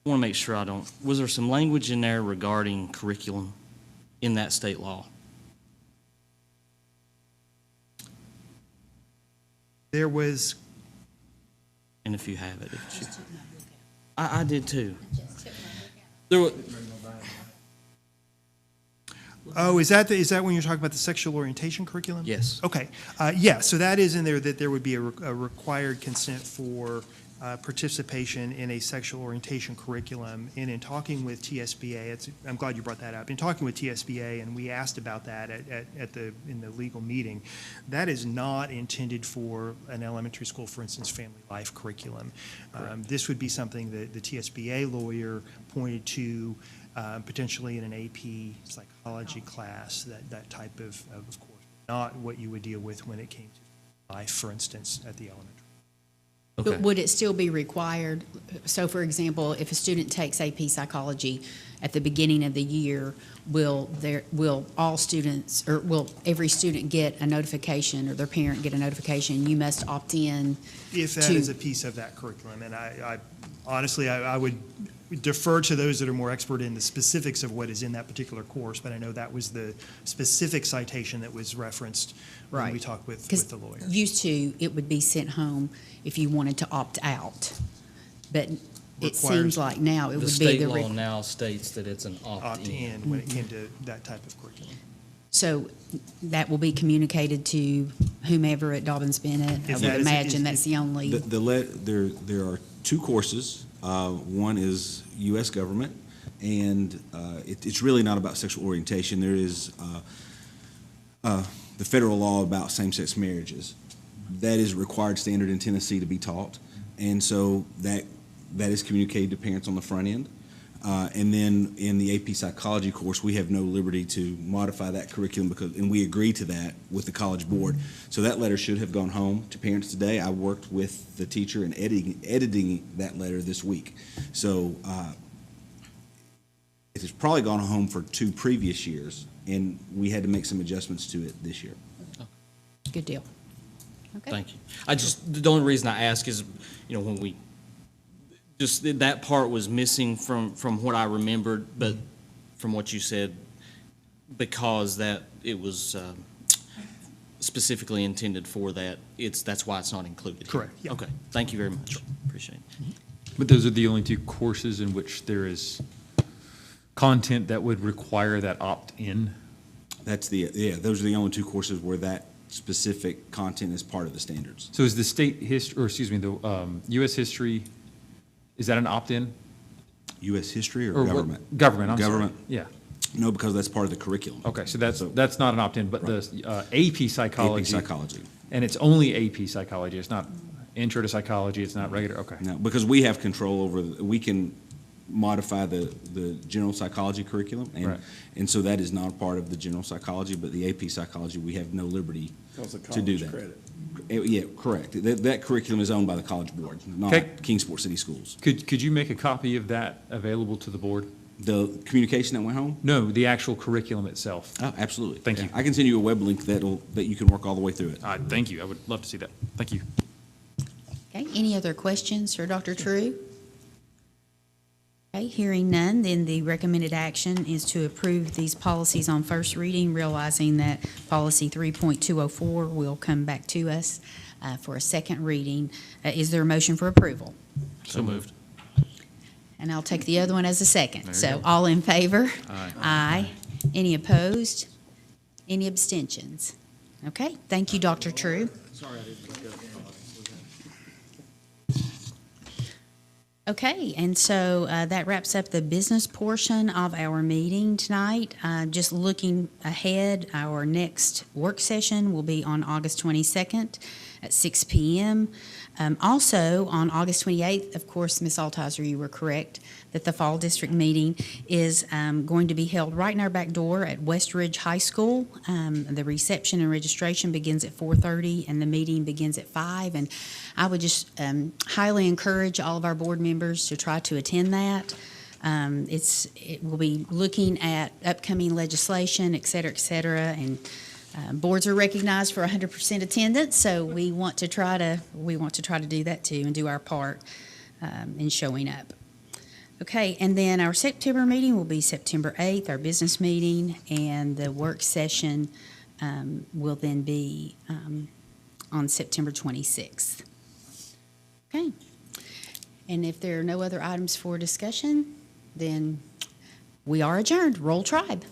I want to make sure I don't. Was there some language in there regarding curriculum in that state law? There was. And if you have it, I did too. There was, Oh, is that when you're talking about the sexual orientation curriculum? Yes. Okay. Yeah, so that is in there, that there would be a required consent for participation in a sexual orientation curriculum. And in talking with TSBA, I'm glad you brought that up. In talking with TSBA, and we asked about that in the legal meeting, that is not intended for an elementary school, for instance, family life curriculum. This would be something that the TSBA lawyer pointed to potentially in an AP psychology class, that type of course, not what you would deal with when it came to life, for instance, at the elementary. okay. But would it still be required? So, for example, if a student takes AP psychology at the beginning of the year, will all students, or will every student get a notification, or their parent get a notification? You must opt in. If that is a piece of that curriculum, and I honestly, I would defer to those that are more expert in the specifics of what is in that particular course, but I know that was the specific citation that was referenced when we Right. talked with the lawyer. Used to, it would be sent home if you wanted to opt out, but it Requires- seems like now it The would be state the. law now states that it's an opt-in. Opt-in when it came to that type of curriculum. So that will be communicated to whomever at Dobyns-Bennett. I If would that is- imagine that's the only. There are 2 courses. One is U.S. government, and it's really not about sexual orientation. There is the federal law about same-sex marriages. That is required standard in Tennessee to be taught, and so that is communicated to parents on the front end. And then in the AP Psychology course, we have no liberty to modify that curriculum and we agree to that with the College Board. So that letter should have gone home to parents today. I worked with the teacher in editing that letter this week. So it has probably gone home for 2 previous years, and we had to make some adjustments to it this year. Good deal. Okay. Thank you. The only reason I ask is, when we, just that part was missing from what I remembered, but from what you said, because that it was specifically intended for that, that's why it's not included here. Correct, yeah. Okay, thank you very much. Appreciate it. But those are the only 2 courses in which there is content that would require that opt-in? Those are the only 2 courses where that specific content is part of the standards. So is the state history, or excuse me, the U.S. history, is that an opt-in? U.S. history or Or what- government? Government, I'm sorry. Government. Yeah. No, because that's part of the curriculum. Okay, so that's not an opt-in, but the AP psychology. AP Psychology. And it's only AP psychology, it's not intro to psychology, it's not regular, okay. No, because we have control over, we can modify the general psychology curriculum. Right. And so that is not part of the general psychology, but the AP Psychology, we have no liberty to do that. Yeah, correct. That curriculum is owned by the College Board, not Okay. Kingsport City Schools. Could you make a copy of that available to the board? The communication that went home? No, the actual curriculum itself. Oh, absolutely. Thank Yeah. you. I can send you a web link that you can work all the way through it. Thank you, I would love to see that. Thank you. Okay, any other questions for Dr. True? Okay, hearing none, then the recommended action is to approve these policies on first reading, realizing that policy 3.204 will come back to us for a second reading. Is there a motion for approval? So moved. And I'll take the other one as a second. There you So go. all in favor? Aye. Aye. Any opposed? Any abstentions? Okay, thank you, Dr. True. Okay, and so that wraps up the business portion of our meeting tonight. Just looking ahead, our next work session will be on August 22nd at 6 p.m. Also, on August 28th, of course, Ms. Altizer, you were correct, that the Fall District meeting is going to be held right in our back door at Westridge High School. The reception and registration begins at 4:30, and the meeting begins at 5. And I would just highly encourage all of our board members to try to attend that. It will be looking at upcoming legislation, et cetera, and boards are recognized for 100% attendance, so we want to try to do that too and do our part in showing up. Okay, and then our September meeting will be September 8th, our business meeting, and the work session will then be on September 26th. Okay, and if there are no other items for discussion, then we are adjourned. Roll Tribe.